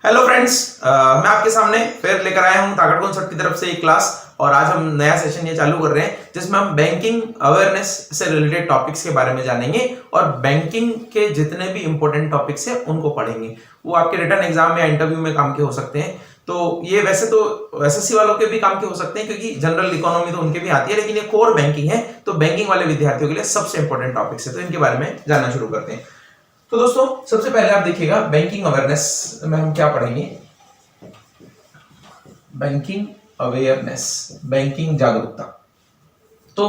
Hello friends, मैं आपके सामने फिर लेकर आया हूं ताकत कॉन्सेप्ट की तरफ से एक क्लास। और आज हम नया सेशन ये चालू कर रहे हैं जिसमें हम बैंकिंग अवेयरनेस से रिलेटेड टॉपिक्स के बारे में जानेंगे और बैंकिंग के जितने भी इंपॉर्टेंट टॉपिक्स हैं उनको पढ़ेंगे। वो आपके रिटर्न एग्जाम या इंटरव्यू में काम के हो सकते हैं। तो ये वैसे तो एसएससी वालों के भी काम के हो सकते हैं क्योंकि जनरल इकोनॉमी तो उनके भी आती है, लेकिन ये कोर बैंकिंग है तो बैंकिंग वाले विद्यार्थियों के लिए सबसे इंपॉर्टेंट टॉपिक्स है। तो इनके बारे में जानना शुरू करते हैं। तो दोस्तों, सबसे पहले आप देखिएगा बैंकिंग अवेयरनेस में हम क्या पढ़ेंगे। बैंकिंग अवेयरनेस, बैंकिंग जागरूकता। तो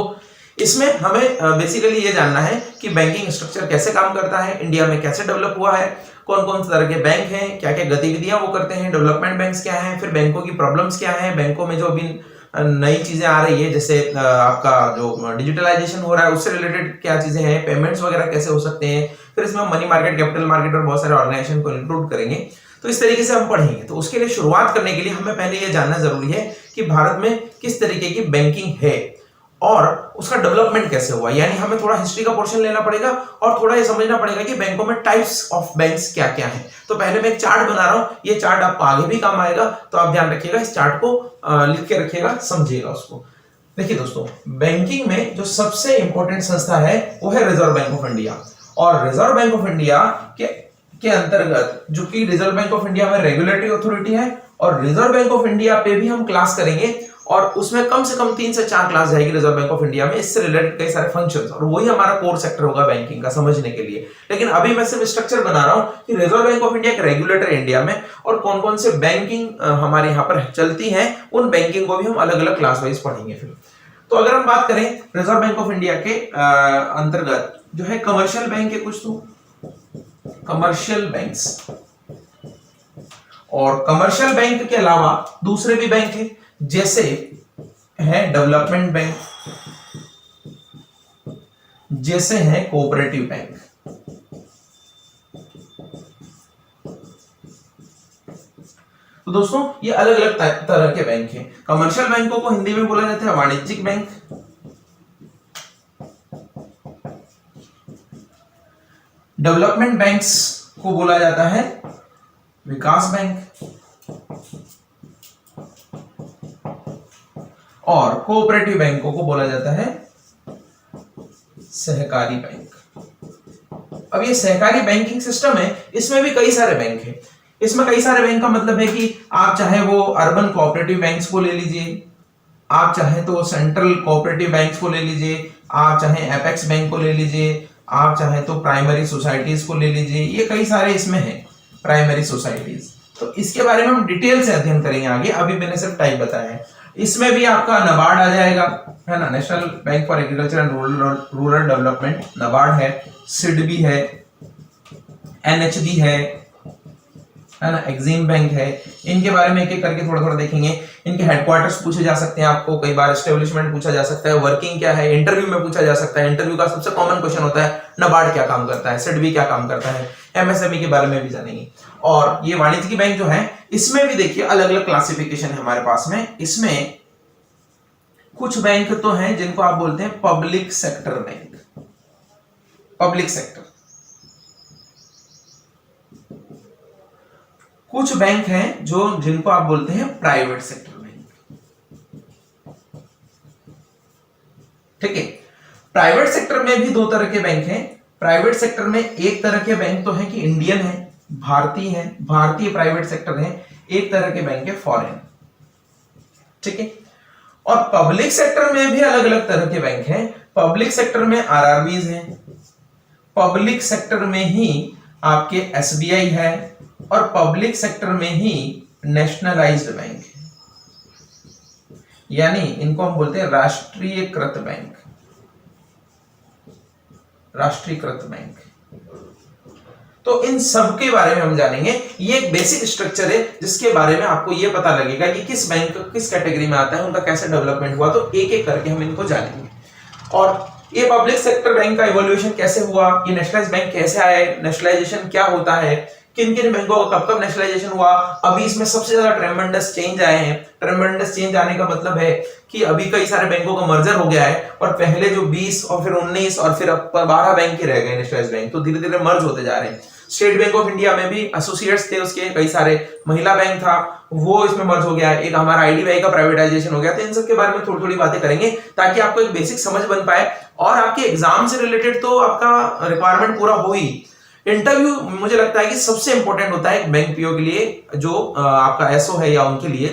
इसमें हमें बेसिकली ये जानना है कि बैंकिंग स्ट्रक्चर कैसे काम करता है, इंडिया में कैसे डेवलप हुआ है, कौन कौन से तरह के बैंक हैं, क्या क्या गतिविधियां वो करते हैं, डेवलपमेंट बैंक्स क्या हैं, फिर बैंकों की प्रॉब्लम्स क्या हैं, बैंकों में जो अभी नई चीजें आ रही है जैसे आपका जो डिजिटलाइजेशन हो रहा है उससे रिलेटेड क्या चीजें हैं, पेमेंट्स वगैरह कैसे हो सकते हैं। फिर इसमें हम मनी मार्केट, कैपिटल मार्केट और बहुत सारे ऑर्गेनाइजेशन को इंक्लूड करेंगे। तो इस तरीके से हम पढ़ेंगे। तो उसके लिए शुरुआत करने के लिए हमें पहले ये जानना जरूरी है कि भारत में किस तरीके की बैंकिंग है और उसका डेवलपमेंट कैसे हुआ। यानी हमें थोड़ा हिस्ट्री का पोर्शन लेना पड़ेगा और थोड़ा ये समझना पड़ेगा कि बैंकों में टाइप्स ऑफ बैंक्स क्या क्या हैं। तो पहले मैं एक चार्ट बना रहा हूं, ये चार्ट आपको आगे भी काम आएगा, तो आप ध्यान रखिएगा, इस चार्ट को लिख के रखिएगा, समझिएगा उसको। देखिए दोस्तों, बैंकिंग में जो सबसे इंपॉर्टेंट संस्था है वो है रिजर्व बैंक ऑफ इंडिया। और रिजर्व बैंक ऑफ इंडिया के अंतर्गत जो कि रिजर्व बैंक ऑफ इंडिया में रेगुलेटरी अथॉरिटी है और रिजर्व बैंक ऑफ इंडिया पे भी हम क्लास करेंगे और उसमें कम से कम 3 से 4 क्लास जाएगी रिजर्व बैंक ऑफ इंडिया में, इससे रिलेटेड कई सारे फंक्शंस, और वही हमारा कोर सेक्टर होगा बैंकिंग का समझने के लिए। लेकिन अभी मैं सिर्फ स्ट्रक्चर बना रहा हूं कि रिजर्व बैंक ऑफ इंडिया एक रेगुलेटर है इंडिया में और कौन कौन से बैंकिंग हमारे यहाँ पर चलती है, उन बैंकिंग को भी हम अलग अलग क्लास वाइज पढ़ेंगे। फिर तो अगर हम बात करें रिजर्व बैंक ऑफ इंडिया के अंतर्गत जो है कमर्शियल बैंक है कुछ, तो कमर्शियल बैंक्स, और कमर्शियल बैंक के अलावा दूसरे भी बैंक हैं जैसे है डेवलपमेंट बैंक, जैसे है कोऑपरेटिव बैंक। तो दोस्तों, ये अलग अलग तरह के बैंक हैं। कमर्शियल बैंकों को हिंदी में बोला जाता है वाणिज्यिक बैंक, डेवलपमेंट बैंक्स को बोला जाता है विकास बैंक, और कोऑपरेटिव बैंकों को बोला जाता है सहकारी बैंक। अब ये सहकारी बैंकिंग सिस्टम है, इसमें भी कई सारे बैंक हैं। इसमें कई सारे बैंक का मतलब है कि आप चाहे वो अर्बन कोऑपरेटिव बैंक्स को ले लीजिए, आप चाहे तो सेंट्रल कोऑपरेटिव बैंक्स को ले लीजिए, आप चाहे एपेक्स बैंक को ले लीजिए, आप चाहे तो प्राइमरी सोसाइटीज को ले लीजिए। ये कई सारे इसमें हैं प्राइमरी सोसाइटीज। तो इसके बारे में हम डिटेल से अध्ययन करेंगे आगे, अभी मैंने सिर्फ टाइप बताया है। इसमें भी आपका नाबार्ड आ जाएगा, है ना, national bank for agriculture and rural development, NABARD है, सिडबी है, एनएचबी है ना, एक्सिम बैंक है। इनके बारे में एक एक करके थोड़ा थोड़ा देखेंगे। इनके हेडक्वार्टर्स पूछे जा सकते हैं आपको, कई बार एस्टेब्लिशमेंट पूछा जा सकता है, वर्किंग क्या है इंटरव्यू में पूछा जा सकता है। इंटरव्यू का सबसे कॉमन क्वेश्चन होता है नाबार्ड क्या काम करता है, सिडबी क्या काम करता है, एमएसएमई के बारे में भी जानेंगे। और ये वाणिज्यिक बैंक जो है इसमें भी देखिए अलग अलग क्लासिफिकेशन है हमारे पास में। इसमें कुछ बैंक तो हैं जिनको आप बोलते हैं public sector bank, public sector. कुछ बैंक हैं जो जिनको आप बोलते हैं प्राइवेट सेक्टर बैंक। ठीक है, प्राइवेट सेक्टर में भी 2 तरह के बैंक हैं। प्राइवेट सेक्टर में एक तरह के बैंक तो है कि इंडियन है, भारतीय है, भारतीय प्राइवेट सेक्टर है। एक तरह के बैंक है फॉरेन। ठीक है, और पब्लिक सेक्टर में भी अलग अलग तरह के बैंक हैं। पब्लिक सेक्टर में आरआरबीज हैं, पब्लिक सेक्टर में ही आपके एसबीआई है, और पब्लिक सेक्टर में ही नेशनलाइज्ड बैंक है, यानी इनको हम बोलते हैं राष्ट्रीयकृत बैंक, राष्ट्रीयकृत बैंक। तो इन सब के बारे में हम जानेंगे। ये एक बेसिक स्ट्रक्चर है जिसके बारे में आपको ये पता लगेगा कि किस बैंक किस कैटेगरी में आता है, उनका कैसे डेवलपमेंट हुआ। तो एक एक करके हम इनको जानेंगे। और ये पब्लिक सेक्टर बैंक का इवोल्यूशन कैसे हुआ, ये नेशनलाइज्ड बैंक कैसे आए, नेशनलाइजेशन क्या होता है, किन किन बैंकों का कब कब नेशनलाइजेशन हुआ। अभी इसमें सबसे ज्यादा ट्रेमेंडस चेंज आए हैं। ट्रेमेंडस चेंज आने का मतलब है कि अभी कई सारे बैंकों का मर्जर हो गया है और पहले जो 20 और फिर 19 और फिर 12 बैंक ही रह गए नेशनलाइज्ड बैंक, तो धीरे धीरे मर्ज होते जा रहे हैं। स्टेट बैंक ऑफ इंडिया में भी एसोसिएट्स थे उसके कई सारे, महिला बैंक था वो इसमें मर्ज हो गया, एक हमारा आईडीबीआई का प्राइवेटाइजेशन हो गया। तो इन सब के बारे में थोड़ी थोड़ी बातें करेंगे ताकि आपको एक बेसिक समझ बन पाए और आपके एग्जाम से रिलेटेड तो आपका रिक्वायरमेंट पूरा हो ही। इंटरव्यू मुझे लगता है कि सबसे इंपॉर्टेंट होता है बैंक पीओ के लिए, जो आपका एसओ है या उनके लिए।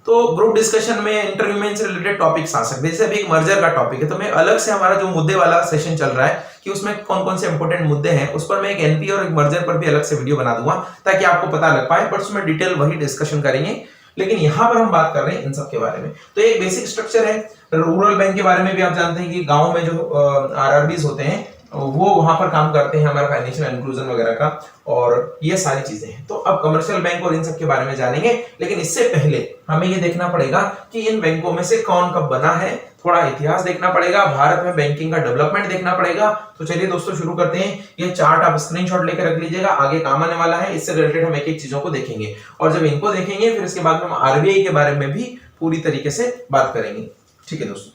तो ग्रुप डिस्कशन में इंटरव्यू में इनसे रिलेटेड टॉपिक्स आ सकते हैं, जैसे अभी एक मर्जर का टॉपिक है तो मैं अलग से हमारा जो मुद्दे वाला सेशन चल रहा है कि उसमें कौन कौन से इंपॉर्टेंट मुद्दे हैं उस पर मैं एक एनपी और एक मर्जर पर भी अलग से वीडियो बना दूंगा ताकि आपको पता लग पाए, बट उसमें डिटेल वही डिस्कशन करेंगे। लेकिन यहां पर हम बात कर रहे हैं इन सब के बारे में। तो एक बेसिक स्ट्रक्चर है। रूरल बैंक के बारे में भी आप जानते हैं कि गांव में जो आरआरबीज होते हैं वो वहां पर काम करते हैं हमारा फाइनेंशियल इंक्लूजन वगैरह का, और ये सारी चीजें हैं। तो अब कमर्शियल बैंक और इन सब के बारे में जानेंगे, लेकिन इससे पहले हमें ये देखना पड़ेगा कि इन बैंकों में से कौन कब बना है, थोड़ा इतिहास देखना पड़ेगा, भारत में बैंकिंग का डेवलपमेंट देखना पड़ेगा। तो चलिए दोस्तों शुरू करते हैं। ये चार्ट आप स्क्रीनशॉट लेकर रख लीजिएगा, आगे काम आने वाला है। इससे रिलेटेड हम एक एक चीजों को देखेंगे और जब इनको देखेंगे फिर इसके बाद हम आरबीआई के बारे में भी पूरी तरीके से बात करेंगे। ठीक है दोस्तों,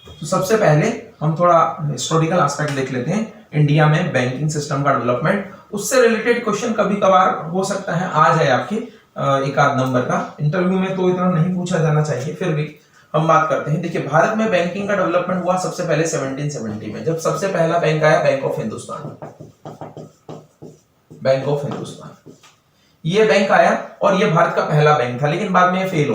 तो सबसे पहले हम थोड़ा हिस्टोरिकल एस्पेक्ट देख लेते हैं इंडिया में बैंकिंग सिस्टम का डेवलपमेंट। उससे रिलेटेड क्वेश्चन कभी कभार हो सकता है आ जाए आपके एक आध नंबर का, इंटरव्यू में तो इतना नहीं पूछा जाना चाहिए, फिर भी हम बात करते हैं। देखिए भारत में बैंकिंग का डेवलपमेंट हुआ सबसे पहले 1770 में, जब सबसे पहला बैंक आया bank of Hindustan. Bank of Hindustan ये बैंक आया और ये भारत का पहला बैंक था, लेकिन बाद में ये फेल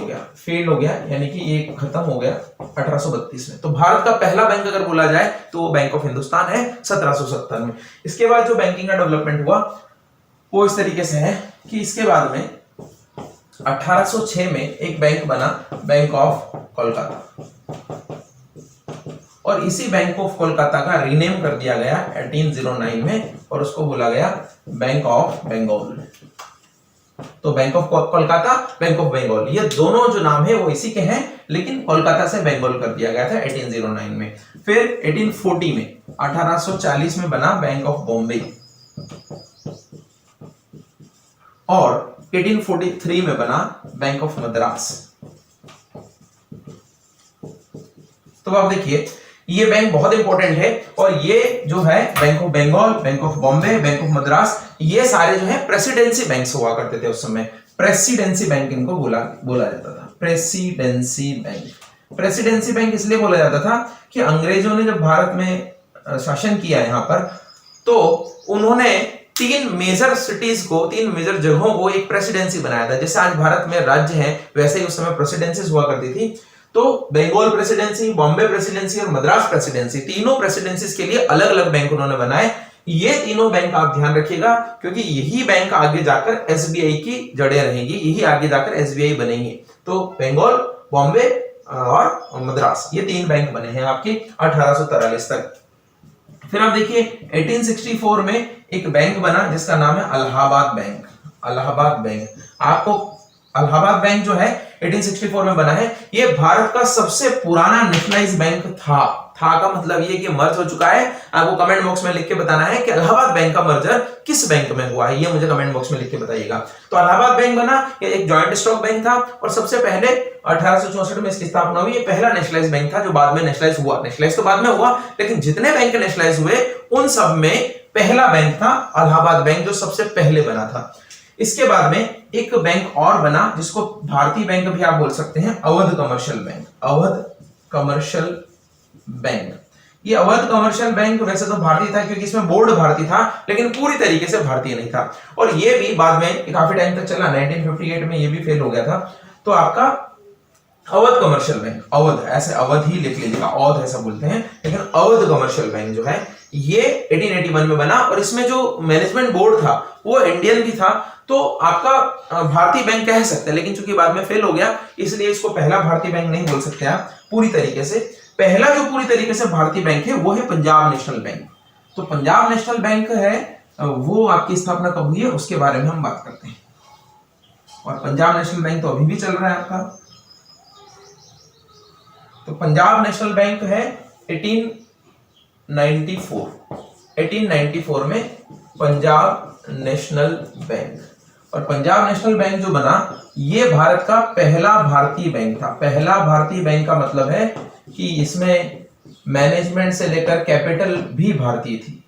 हो गया यानी कि ये खत्म हो गया 1832 में। तो भारत का पहला बैंक अगर बोला जाए तो वो बैंक ऑफ हिंदुस्तान है 1770 में। इसके बाद जो बैंकिंग का डेवलपमेंट हुआ वो इस तरीके से है कि इसके बाद में 1806 में एक बैंक बना, बैंक ऑफ कोलकाता, और इसी बैंक ऑफ कोलकाता का रीनेम कर दिया गया 1809 में और उसको बोला गया बैंक ऑफ बंगाल। तो bank of Kolkata, bank of Bengal, ये दोनों जो नाम है वो इसी के हैं, लेकिन कोलकाता से बंगाल कर दिया गया था 1809 में। फिर 1840 में 1840 में बना बैंक ऑफ बॉम्बे और 1843 में बना बैंक ऑफ मद्रास। तो आप देखिए ये बैंक बहुत इंपॉर्टेंट है और ये जो है bank of Bengal, bank of Bombay, bank of Madras, ये सारे जो है प्रेसिडेंसी बैंक्स हुआ करते थे उस समय। प्रेसिडेंसी बैंक इनको बोला जाता था, प्रेसिडेंसी बैंक। प्रेसिडेंसी बैंक इसलिए बोला जाता था कि अंग्रेजों ने जब भारत में शासन किया यहाँ पर, तो उन्होंने 3 मेजर सिटीज को, 3 मेजर जगहों को एक प्रेसिडेंसी बनाया था। जैसे आज भारत में राज्य हैं वैसे ही उस समय प्रेसिडेंसीज हुआ करती थी। तो बंगाल प्रेसिडेंसी, बॉम्बे प्रेसिडेंसी और मद्रास प्रेसिडेंसी, तीनों प्रेसिडेंसीज के लिए अलग अलग बैंक उन्होंने बनाए। ये तीनों बैंक आप ध्यान रखिएगा क्योंकि यही बैंक आगे जाकर एसबीआई की जड़ें रहेंगी, यही आगे जाकर एसबीआई बनेंगे। तो बंगाल, बॉम्बे और मद्रास, ये 3 बैंक बने हैं आपके 1843 तक। फिर आप देखिए 1864 में एक बैंक बना जिसका नाम है इलाहाबाद बैंक। इलाहाबाद बैंक, आपको इलाहाबाद बैंक जो है 1864 में बना है। ये भारत का सबसे पुराना नेशनलाइज्ड बैंक था का मतलब ये कि मर्ज हो चुका है। आपको कमेंट बॉक्स में लिख के बताना है कि इलाहाबाद बैंक का मर्जर किस बैंक में हुआ है, ये मुझे कमेंट बॉक्स में लिख के बताइएगा। तो इलाहाबाद बैंक बना, ये एक जॉइंट स्टॉक बैंक था और सबसे पहले 1864 में इसकी स्थापना हुई। ये पहला नेशनलाइज्ड बैंक था जो बाद में नेशनलाइज हुआ। नेशनलाइज तो बाद में हुआ, लेकिन जितने बैंक नेशनलाइज हुए उन सब में पहला बैंक था इलाहाबाद बैंक, जो सबसे पहले बना था। इसके बाद में एक बैंक और बना जिसको भारतीय बैंक भी आप बोल सकते हैं, Awadh commercial bank. Awadh commercial bank, ये अवध कमर्शियल बैंक वैसे तो भारतीय था क्योंकि इसमें बोर्ड भारतीय था, लेकिन पूरी तरीके से भारतीय नहीं था। और ये भी बाद में काफी टाइम तक चला, 1958 में ये भी फेल हो गया था। तो आपका अवध कमर्शियल बैंक, अवध ऐसे अवध ही लिख लीजिएगा, अवध ऐसा बोलते हैं, लेकिन अवध कमर्शियल बैंक जो है ये 1881 में बना और इसमें जो मैनेजमेंट बोर्ड था वो इंडियन भी था। तो आपका भारतीय बैंक कह सकते हैं, लेकिन चूंकि बाद में फेल हो गया इसलिए इसको पहला भारतीय बैंक नहीं बोल सकते आप पूरी तरीके से। पहला जो पूरी तरीके से भारतीय बैंक है वो है पंजाब नेशनल बैंक। तो पंजाब नेशनल बैंक है वो आपकी स्थापना कब हुई है उसके बारे में हम बात करते हैं। और पंजाब नेशनल बैंक तो अभी भी चल रहा है आपका। तो पंजाब नेशनल बैंक है 1894 में पंजाब नेशनल बैंक। और पंजाब नेशनल बैंक जो बना ये भारत का पहला भारतीय बैंक था। पहला भारतीय बैंक का मतलब है कि इसमें मैनेजमेंट से लेकर कैपिटल भी भारतीय थी,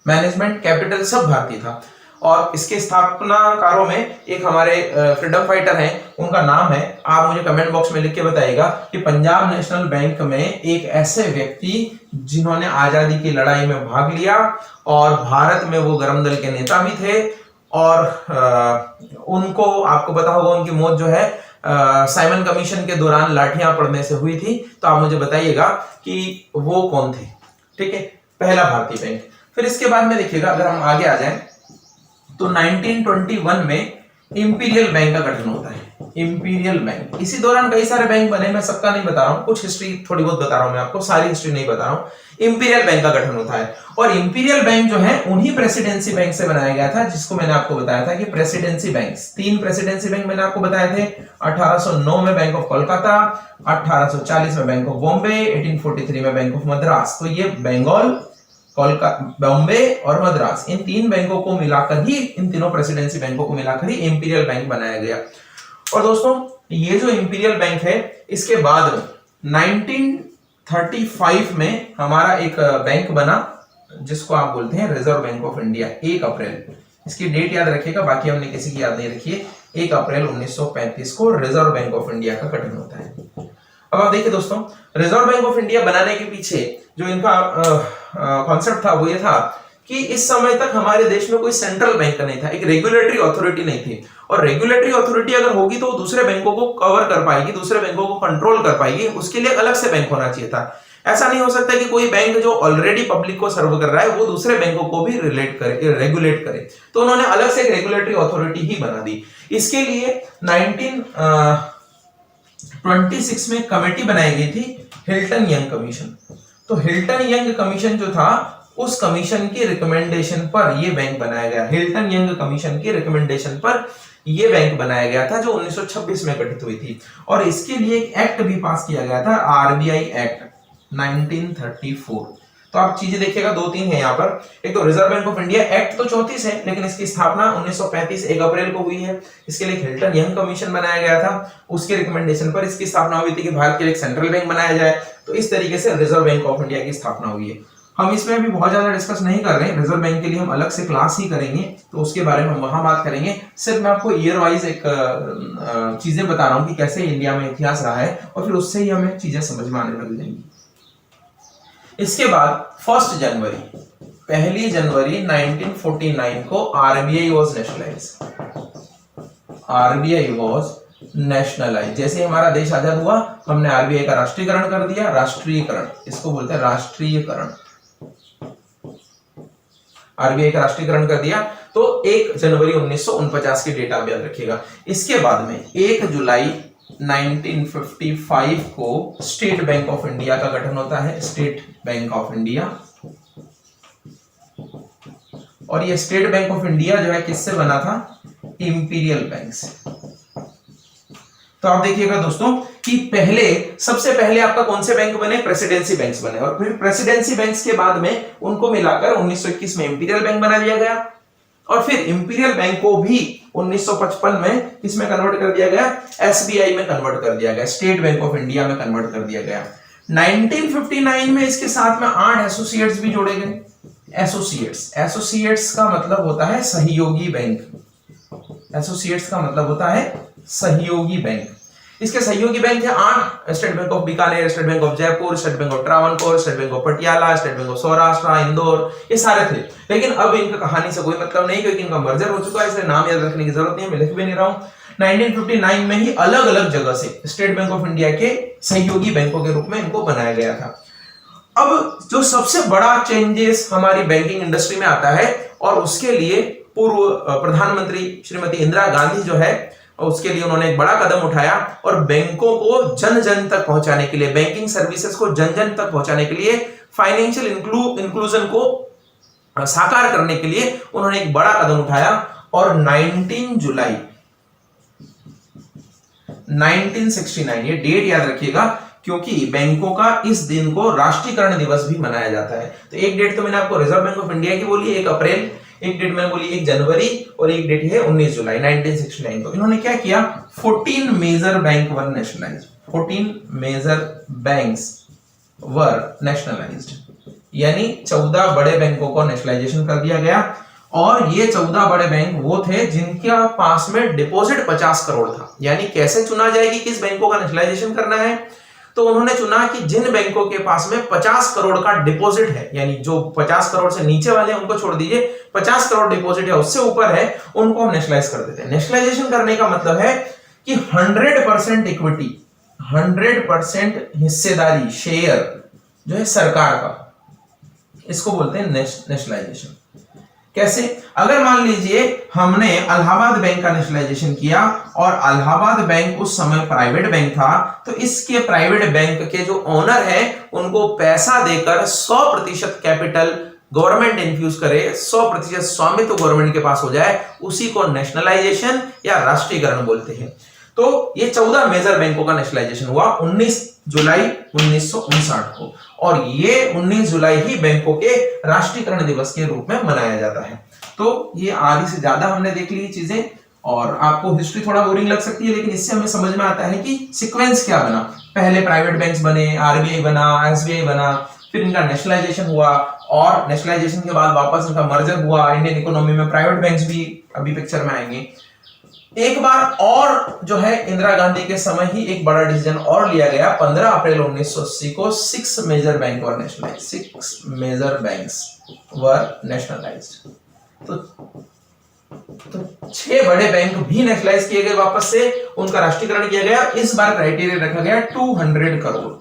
मैनेजमेंट कैपिटल सब भारतीय था। और इसके स्थापनाकारों में एक हमारे फ्रीडम फाइटर हैं, उनका नाम है, आप मुझे कमेंट बॉक्स में लिख के बताइएगा कि पंजाब नेशनल बैंक में एक ऐसे व्यक्ति जिन्होंने आजादी की लड़ाई में भाग लिया और भारत में वो गरम दल के नेता भी थे, और उनको आपको पता होगा उनकी मौत जो है साइमन कमीशन के दौरान लाठियां पड़ने से हुई थी। तो आप मुझे बताइएगा कि वो कौन थे। ठीक है, पहला भारतीय बैंक। फिर इसके बाद में देखिएगा, अगर हम आगे आ जाएं तो 1921 में इंपीरियल बैंक का गठन होता है, इंपीरियल बैंक। इसी दौरान कई सारे बैंक बने, मैं सबका नहीं बता रहा हूं, कुछ हिस्ट्री थोड़ी बहुत बता रहा हूं मैं आपको, सारी हिस्ट्री नहीं बता रहा हूं। इंपीरियल बैंक का गठन होता है, और इंपीरियल बैंक जो है उन्हीं प्रेसिडेंसी बैंक से बनाया गया था, जिसको मैंने आपको बताया था कि प्रेसिडेंसी बैंक्स, 3 प्रेसिडेंसी बैंक मैंने आपको बताए थे। 1809 में बैंक ऑफ कोलकाता, 1840 में बैंक ऑफ बॉम्बे, 1843 में बैंक ऑफ मद्रास। तो ये बंगाल, कोलकाता, बॉम्बे और मद्रास, इन 3 बैंकों को मिलाकर ही, इन तीनों प्रेसिडेंसी बैंकों को मिलाकर ही इंपीरियल बैंक बनाया गया। और दोस्तों ये जो इंपीरियल बैंक है, इसके बाद 1935 में हमारा एक बैंक बना जिसको आप बोलते हैं रिजर्व बैंक ऑफ इंडिया। 1 अप्रैल, इसकी डेट याद रखिएगा, बाकी हमने किसी की याद नहीं रखी है। 1 अप्रैल 1935 को रिजर्व बैंक ऑफ इंडिया का गठन होता है। अब आप देखिए दोस्तों, रिजर्व बैंक ऑफ इंडिया बनाने के पीछे जो इनका कॉन्सेप्ट था वो ये था कि इस समय तक हमारे देश में कोई सेंट्रल बैंक नहीं था, एक रेगुलेटरी अथॉरिटी नहीं थी। और रेगुलेटरी अथॉरिटी अगर होगी तो वो दूसरे बैंकों को कवर कर पाएगी, दूसरे बैंकों को कंट्रोल कर पाएगी, उसके लिए अलग से बैंक होना चाहिए था। ऐसा नहीं हो सकता कि कोई बैंक जो ऑलरेडी पब्लिक को सर्व कर रहा है वो दूसरे बैंकों को भी रेगुलेट करे। तो उन्होंने अलग से एक रेगुलेटरी अथॉरिटी ही बना दी। इसके लिए 1926 में कमेटी बनाई गई थी, हिल्टन यंग कमीशन। तो हिल्टन यंग कमीशन जो था, उस कमीशन की रिकमेंडेशन पर यह बैंक बनाया गया। हिल्टन यंग कमीशन की रिकमेंडेशन पर यह बैंक बनाया गया था, जो 1926 में गठित हुई थी। और इसके लिए एक एक्ट भी पास किया गया था, आरबीआई एक्ट 1934। तो आप चीजें देखिएगा, 2-3 है यहाँ पर। एक तो reserve bank of India act तो 34 है, लेकिन इसकी स्थापना 1935 1 अप्रैल को हुई है। इसके लिए हिल्टन यंग कमीशन बनाया गया था, उसके रिकमेंडेशन पर इसकी स्थापना हुई थी कि भारत के लिए एक सेंट्रल बैंक बनाया जाए। तो इस तरीके से रिजर्व बैंक ऑफ इंडिया की स्थापना हुई है। हम इसमें अभी बहुत ज्यादा डिस्कस नहीं कर रहे हैं, रिजर्व बैंक के लिए हम अलग से क्लास ही करेंगे, तो उसके बारे में हम वहां बात करेंगे। सिर्फ मैं आपको ईयर वाइज एक चीजें बता रहा हूं कि कैसे इंडिया में इतिहास रहा है, और फिर उससे ही हमें चीजें समझ में आने लग जाएंगी। इसके बाद 1 जनवरी 1949 को आरबीआई वाज नेशनलाइज। जैसे हमारा देश आजाद हुआ, हमने आरबीआई का राष्ट्रीयकरण कर दिया। राष्ट्रीयकरण, इसको बोलते हैं राष्ट्रीयकरण। आरबीआई का राष्ट्रीयकरण कर दिया, तो 1 जनवरी 1949 की डेट आप याद रखिएगा। इसके बाद में 1 जुलाई 1955 को स्टेट बैंक ऑफ इंडिया का गठन होता है, स्टेट बैंक ऑफ इंडिया। और ये स्टेट बैंक ऑफ इंडिया जो है किससे बना था? इंपीरियल बैंक से। तो आप देखिएगा दोस्तों कि सबसे पहले आपका कौन से बैंक बने? प्रेसिडेंसी बैंक्स बने, और फिर प्रेसिडेंसी बैंक्स के बाद में उनको मिलाकर 1921 में इंपीरियल बैंक बना दिया गया। और फिर इंपीरियल बैंक को भी 1955 में किसमें कन्वर्ट कर दिया गया? एसबीआई में कन्वर्ट कर दिया गया, स्टेट बैंक ऑफ इंडिया में कन्वर्ट कर दिया गया। 1959 में इसके साथ में 8 एसोसिएट्स भी जोड़े गए। एसोसिएट्स का मतलब होता है सहयोगी बैंक। एसोसिएट्स का मतलब होता है सहयोगी बैंक। इसके सहयोगी बैंक है 8, state bank of Bikaner, state bank of Jaipur, state bank of Travancore, state bank of Patiala, state bank of Saurashtra, Indore, ये सारे थे। लेकिन अब इनका कहानी से कोई मतलब नहीं, क्योंकि इनका मर्जर हो चुका है, इसलिए नाम याद रखने की जरूरत नहीं है, मैं लिख भी नहीं रहा हूं। 1959 में ही अलग अलग जगह से स्टेट बैंक ऑफ इंडिया के सहयोगी बैंकों के रूप में इनको बनाया गया था। अब जो सबसे बड़ा चेंजेस हमारी बैंकिंग इंडस्ट्री में आता है, और उसके लिए पूर्व प्रधानमंत्री श्रीमती इंदिरा गांधी जो है, उसके लिए उन्होंने एक बड़ा कदम उठाया, और बैंकों को जन जन तक पहुंचाने के लिए, बैंकिंग सर्विसेज को जन जन तक पहुंचाने के लिए, फाइनेंशियल इंक्लूजन को साकार करने के लिए उन्होंने एक बड़ा कदम उठाया। और 19 जुलाई 1969, ये डेट याद रखिएगा, क्योंकि बैंकों का इस दिन को राष्ट्रीयकरण दिवस भी मनाया जाता है। तो एक डेट तो मैंने आपको रिजर्व बैंक ऑफ इंडिया की बोली, 1 अप्रैल, एक डेट मैंने बोली 1 जनवरी, और एक डेट है 19 जुलाई 1969 को। इन्होंने क्या किया? 14 major bank were nationalised. 14 major banks were nationalised, यानी 14 बड़े बैंकों को नेशनलाइजेशन कर दिया गया। और ये 14 बड़े बैंक वो थे जिनके पास में डिपॉजिट 50 करोड़ था। यानी कैसे चुना जाएगी किस बैंकों का नेशनलाइजेशन करना है, तो उन्होंने चुना कि जिन बैंकों के पास में 50 करोड़ का डिपॉजिट है, यानी जो 50 करोड़ से नीचे वाले उनको छोड़ दीजिए, 50 करोड़ डिपॉजिट है उससे ऊपर है, उनको हम नेशनलाइज कर देते हैं। नेशनलाइजेशन करने का मतलब है कि 100% इक्विटी, 100% हिस्सेदारी, शेयर जो है सरकार का, इसको बोलते हैं नेशनलाइजेशन। कैसे? अगर मान लीजिए हमने इलाहाबाद बैंक का नेशनलाइजेशन किया और इलाहाबाद बैंक उस समय प्राइवेट बैंक था, तो इसके प्राइवेट बैंक के जो ओनर है उनको पैसा देकर 100% कैपिटल गवर्नमेंट इन्फ्यूज करे, 100% स्वामित्व गवर्नमेंट के पास हो जाए, उसी को नेशनलाइजेशन या राष्ट्रीयकरण बोलते हैं। तो ये 14 मेजर बैंकों का नेशनलाइजेशन हुआ 19 जुलाई 1959 को, और ये 19 जुलाई ही बैंकों के राष्ट्रीयकरण दिवस के रूप में मनाया जाता है। तो ये आधी से ज्यादा हमने देख ली चीजें, और आपको हिस्ट्री थोड़ा बोरिंग लग सकती है, लेकिन इससे हमें समझ में आता है कि सीक्वेंस क्या बना। पहले प्राइवेट बैंक्स बने, आरबीआई बना, एसबीआई बना, फिर इनका नेशनलाइजेशन हुआ, और नेशनलाइजेशन के बाद वापस इनका मर्जर हुआ इंडियन इकोनॉमी में। प्राइवेट बैंक्स भी अभी पिक्चर में आएंगे। एक बार और जो है इंदिरा गांधी के समय ही एक बड़ा डिसीजन और लिया गया, 15 अप्रैल 1980 को 6 major bank were nationalised, 6 major banks were nationalised. तो 6 बड़े बैंक भी नेशनलाइज किए गए, वापस से उनका राष्ट्रीयकरण किया गया। इस बार क्राइटेरिया रखा गया 200 करोड़,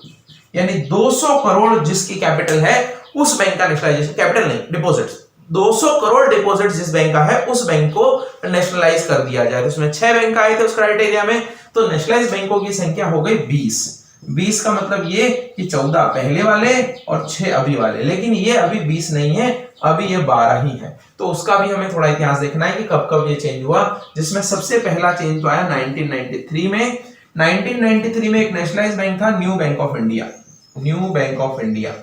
यानी 200 करोड़ जिसकी कैपिटल है उस बैंक का नेशनलाइजेशन, कैपिटल नहीं डिपॉजिट्स, 200 करोड़ डिपॉजिट जिस बैंक का है उस बैंक को नेशनलाइज कर दिया जाए। तो उसमें 6 बैंक आए थे उस क्राइटेरिया में, तो नेशनलाइज बैंकों की संख्या हो गई 20। 20 का मतलब ये कि 14 पहले वाले और 6 अभी वाले, लेकिन ये अभी 20 नहीं है, अभी ये 12 ही है। तो उसका भी हमें थोड़ा इतिहास देखना है कि कब कब ये चेंज हुआ, जिसमें सबसे पहला चेंज तो आया 1993 में। 1993 में एक नेशनलाइज बैंक था new bank of India, new bank of India,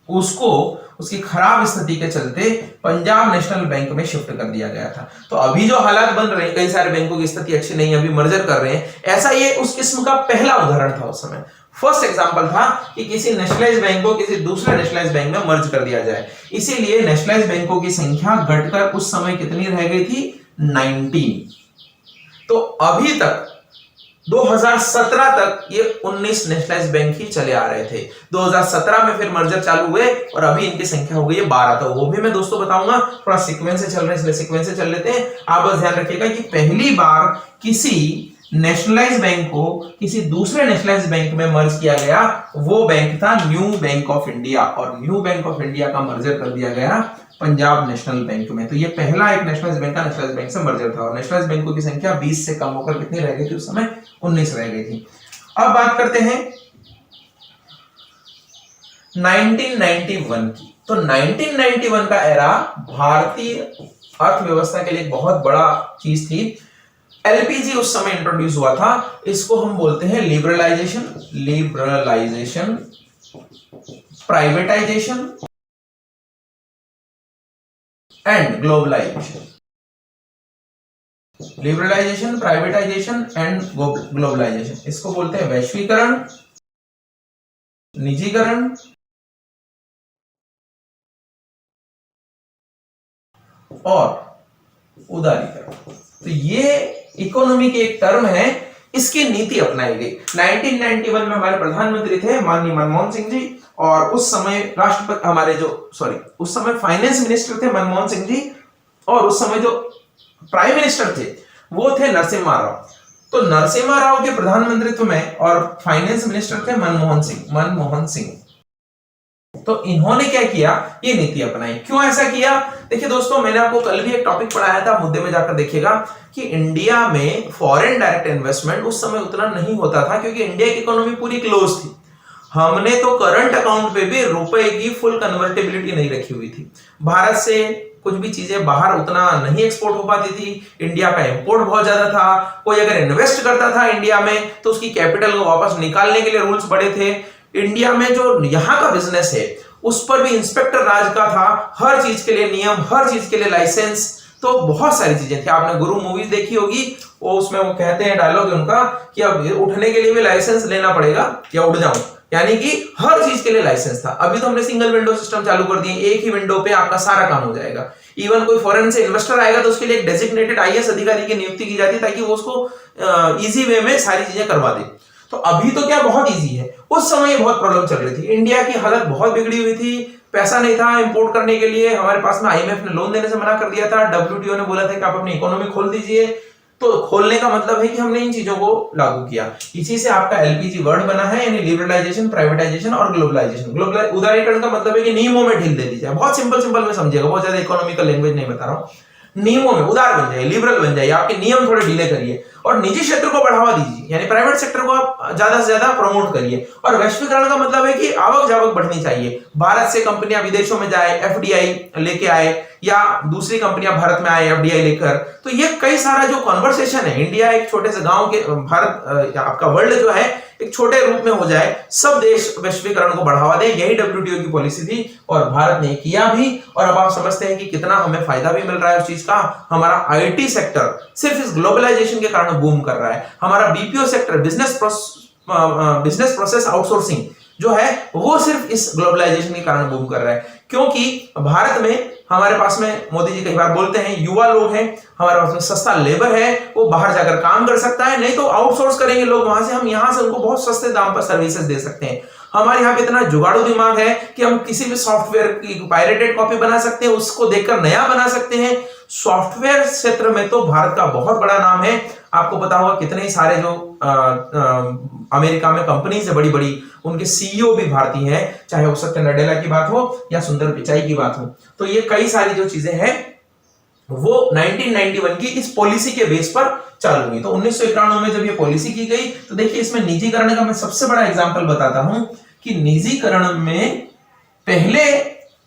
उसको उसकी खराब स्थिति के चलते पंजाब नेशनल बैंक में शिफ्ट कर दिया गया था। तो अभी जो हालात बन रहे हैं, कई सारे बैंकों की स्थिति अच्छी नहीं है, अभी मर्जर कर रहे हैं, ऐसा ये उस किस्म का पहला उदाहरण था उस समय। फर्स्ट एग्जांपल था कि किसी नेशनलाइज बैंक को किसी दूसरे नेशनलाइज बैंक में मर्ज कर दिया जाए। इसीलिए नेशनलाइज बैंकों की संख्या घटकर उस समय कितनी रह गई थी? 19। तो अभी तक 2017 तक ये 19 नेशनलाइज बैंक ही चले आ रहे थे। 2017 में फिर मर्जर चालू हुए और अभी इनकी संख्या हो गई है 12। तो वो भी मैं दोस्तों बताऊंगा, थोड़ा सीक्वेंस से चल रहे हैं इसलिए सीक्वेंस से चल लेते हैं। आप बस ध्यान रखिएगा कि पहली बार किसी नेशनलाइज बैंक को किसी दूसरे नेशनलाइज बैंक में मर्ज किया गया, वो बैंक था न्यू बैंक ऑफ इंडिया, और न्यू बैंक ऑफ इंडिया का मर्जर कर दिया गया पंजाब नेशनल बैंक में। तो ये पहला एक नेशनलाइज बैंक का नेशनलाइज बैंक से मर्जर था, और नेशनलाइज बैंकों की संख्या 20 से कम होकर कितनी रह गई थी उस समय? 19 रह गई थी। अब बात करते हैं 1991 की। तो 1991 का एरा भारतीय अर्थव्यवस्था के लिए एक बहुत बड़ा चीज थी। एलपीजी उस समय इंट्रोड्यूस हुआ था, इसको हम बोलते हैं liberalisation, privatisation and globalisation. Liberalisation, privatisation and globalisation, इसको बोलते हैं वैश्वीकरण, निजीकरण और उदारीकरण। तो ये इकोनॉमी की एक टर्म है, इसकी नीति अपनाई गई। 1991 में हमारे प्रधानमंत्री थे माननीय मनमोहन सिंह जी, और उस समय उस समय फाइनेंस मिनिस्टर थे मनमोहन सिंह जी, और उस समय जो प्राइम मिनिस्टर थे वो थे नरसिम्हा राव। तो नरसिम्हा राव के प्रधानमंत्रित्व में और फाइनेंस मिनिस्टर थे मनमोहन सिंह। तो इन्होंने क्या किया? ये नीति अपनाई। क्यों ऐसा किया? देखिए दोस्तों, मैंने आपको कल भी एक टॉपिक पढ़ाया था, मुद्दे में जाकर देखिएगा कि इंडिया में फॉरेन डायरेक्ट इन्वेस्टमेंट उस समय उतना नहीं होता था, क्योंकि इंडिया की इकोनॉमी पूरी क्लोज थी। हमने तो करंट अकाउंट पे भी रुपए की फुल कन्वर्टेबिलिटी नहीं रखी हुई थी। भारत से कुछ भी चीजें बाहर उतना नहीं एक्सपोर्ट हो पाती थी, इंडिया का इंपोर्ट बहुत ज्यादा था। कोई अगर इन्वेस्ट करता था इंडिया में तो उसकी कैपिटल को वापस निकालने के लिए रूल्स बड़े थे। इंडिया में जो यहाँ का बिजनेस है उस पर भी इंस्पेक्टर राज का था, हर चीज के लिए नियम, हर चीज के लिए लाइसेंस, तो बहुत सारी चीजें थी। आपने गुरु मूवी देखी होगी, वो उसमें वो कहते हैं डायलॉग उनका कि अब उठने के लिए भी लाइसेंस लेना पड़ेगा या उड़ जाऊं, यानी कि हर चीज के लिए लाइसेंस था। अभी तो हमने सिंगल विंडो सिस्टम चालू कर दिए, एक ही विंडो पे आपका सारा काम हो जाएगा। इवन कोई फॉरेन से इन्वेस्टर आएगा तो उसके लिए एक डेजिग्नेटेड आईएएस अधिकारी की नियुक्ति की जाती है ताकि वो उसको इजी वे में सारी चीजें करवा दे। तो अभी तो क्या बहुत इजी है, उस समय ये बहुत प्रॉब्लम चल रही थी, इंडिया की हालत बहुत बिगड़ी हुई थी, पैसा नहीं था इंपोर्ट करने के लिए, हमारे पास में आईएमएफ ने लोन देने से मना कर दिया था, डब्ल्यूटीओ ने बोला था कि आप अपनी इकोनॉमी खोल दीजिए। तो खोलने का मतलब है कि हमने इन चीजों को लागू किया, इसी से आपका एलपीजी वर्ड बना है, यानी लिबरलाइजेशन, प्राइवेटाइजेशन और ग्लोबलाइजेशन। उदारीकरण का मतलब है कि नियमों में ढील दे दी जाए, बहुत सिंपल में समझिएगा, बहुत ज्यादा इकोनॉमिकल लैंग्वेज नहीं बता रहा हूं। नियमों में उदार बन जाइए, लिबरल बन जाइए, आपके नियम थोड़े ढीले करिए और निजी क्षेत्र को बढ़ावा दीजिए, यानी प्राइवेट सेक्टर को आप ज्यादा से ज्यादा प्रमोट करिए। और वैश्वीकरण का मतलब है कि आवक जावक बढ़नी चाहिए, भारत से कंपनियां विदेशों में जाए, एफडीआई लेके आए, या दूसरी कंपनियां भारत में आए एफडीआई लेकर। तो ये कई सारा जो कॉन्वर्सेशन है, इंडिया एक छोटे से गांव के, भारत आपका वर्ल्ड जो है एक छोटे रूप में हो जाए, सब देश वैश्वीकरण को बढ़ावा दें, यही डब्ल्यूटीओ की पॉलिसी थी और भारत ने किया भी। और अब आप समझते हैं कि कितना हमें फायदा भी मिल रहा है उस चीज का। हमारा आईटी सेक्टर सिर्फ इस ग्लोबलाइजेशन के कारण बूम कर रहा है, हमारा BPO sector, business process outsourcing जो है वो सिर्फ इस ग्लोबलाइजेशन के कारण बूम कर रहा है, क्योंकि भारत में हमारे पास में, मोदी जी कई बार बोलते हैं, युवा लोग हैं, हमारे पास में सस्ता लेबर है, वो बाहर जाकर काम कर सकता है, नहीं तो आउटसोर्स करेंगे लोग वहां से, हम यहां से उनको बहुत सस्ते दाम पर सर्विसेज दे सकते हैं। हमारे यहाँ पे इतना जुगाड़ू दिमाग है कि हम किसी भी सॉफ्टवेयर की पायरेटेड कॉपी बना सकते हैं, उसको देखकर नया बना सकते हैं। सॉफ्टवेयर क्षेत्र में तो भारत का बहुत बड़ा नाम है। आपको पता होगा कितने ही सारे जो अमेरिका में कंपनीज है बड़ी बड़ी, उनके सीईओ भी भारतीय हैं, चाहे वो सत्य नडेला की बात हो या सुंदर पिचाई की बात हो। तो ये कई सारी जो चीजें हैं वो 1991 की इस पॉलिसी के बेस पर चालू हुई। तो 1991 में जब ये पॉलिसी की गई, तो देखिए इसमें निजीकरण का मैं सबसे बड़ा एग्जांपल बताता हूं कि निजीकरण में पहले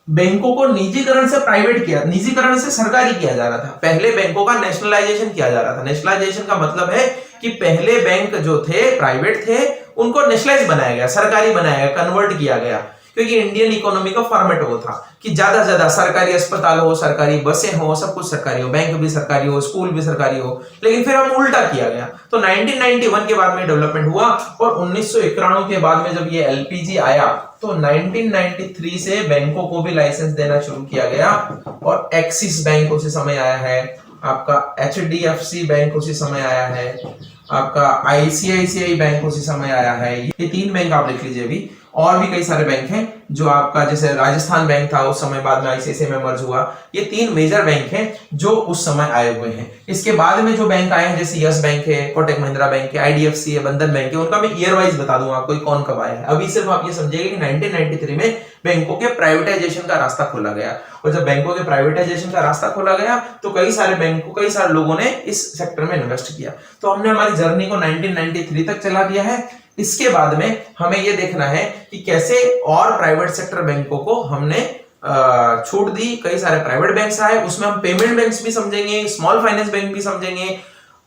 बैंकों को निजीकरण से प्राइवेट किया, निजीकरण से सरकारी किया जा रहा था। पहले बैंकों का नेशनलाइजेशन किया जा रहा था। नेशनलाइजेशन का मतलब है कि पहले बैंक जो थे प्राइवेट थे, उनको नेशनलाइज बनाया गया, सरकारी बनाया गया, कन्वर्ट किया गया, क्योंकि इंडियन इकोनॉमी का फॉर्मेट वो था कि ज्यादा से ज्यादा सरकारी अस्पताल हो, सरकारी बसें हो, सब कुछ सरकारी हो, बैंक भी सरकारी हो, स्कूल भी सरकारी हो। लेकिन फिर हम उल्टा किया गया। तो 1991 के बाद में डेवलपमेंट हुआ और 1991 के बाद में जब ये एलपीजी आया तो 1993 से बैंकों को भी लाइसेंस देना शुरू किया गया। और एक्सिस बैंक उसी समय आया है, आपका एचडीएफसी बैंक उसी समय आया है, आपका आईसीआईसीआई बैंक उसी समय आया है। ये तीन बैंक आप लिख लीजिए अभी। और भी कई सारे बैंक हैं जो आपका, जैसे राजस्थान बैंक था उस समय, बाद में आईसीआईसीआई में मर्ज हुआ। ये तीन मेजर बैंक हैं जो उस समय आए हुए हैं। इसके बाद में जो बैंक आए हैं, जैसे यस बैंक है, कोटक महिंद्रा बैंक है, आईडीएफसी है, बंधन बैंक है, उनका मैं ईयर वाइज बता दूंगा आपको कौन कब आया है। अभी सिर्फ आप ये समझिएगा कि 1993 में बैंकों के प्राइवेटाइजेशन का रास्ता खोला गया। और जब बैंकों के प्राइवेटाइजेशन का रास्ता खोला गया तो कई सारे बैंकों, कई सारे लोगों ने इस सेक्टर में इन्वेस्ट किया। तो हमने हमारी जर्नी को 1993 तक चला दिया है। इसके बाद में हमें यह देखना है कि कैसे और प्राइवेट सेक्टर बैंकों को हमने छूट दी। कई सारे प्राइवेट बैंक्स आए, उसमें हम पेमेंट बैंक्स भी समझेंगे, स्मॉल फाइनेंस बैंक भी समझेंगे,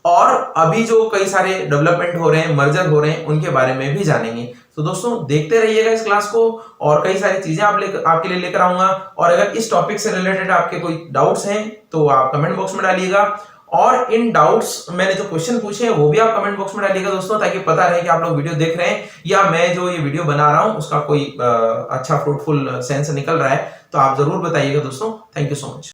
और अभी जो कई सारे डेवलपमेंट हो रहे हैं, मर्जर हो रहे हैं, उनके बारे में भी जानेंगे। तो दोस्तों देखते रहिएगा इस क्लास को, और कई सारी चीजें आपके लिए लेकर आऊंगा। और अगर इस टॉपिक से रिलेटेड आपके कोई डाउट्स हैं तो आप कमेंट बॉक्स में डालिएगा, और इन डाउट्स मैंने जो क्वेश्चन पूछे हैं वो भी आप कमेंट बॉक्स में डालिएगा दोस्तों, ताकि पता रहे कि आप लोग वीडियो देख रहे हैं या मैं जो ये वीडियो बना रहा हूं उसका कोई अच्छा फ्रूटफुल सेंस निकल रहा है। तो आप जरूर बताइएगा दोस्तों। Thank you so much.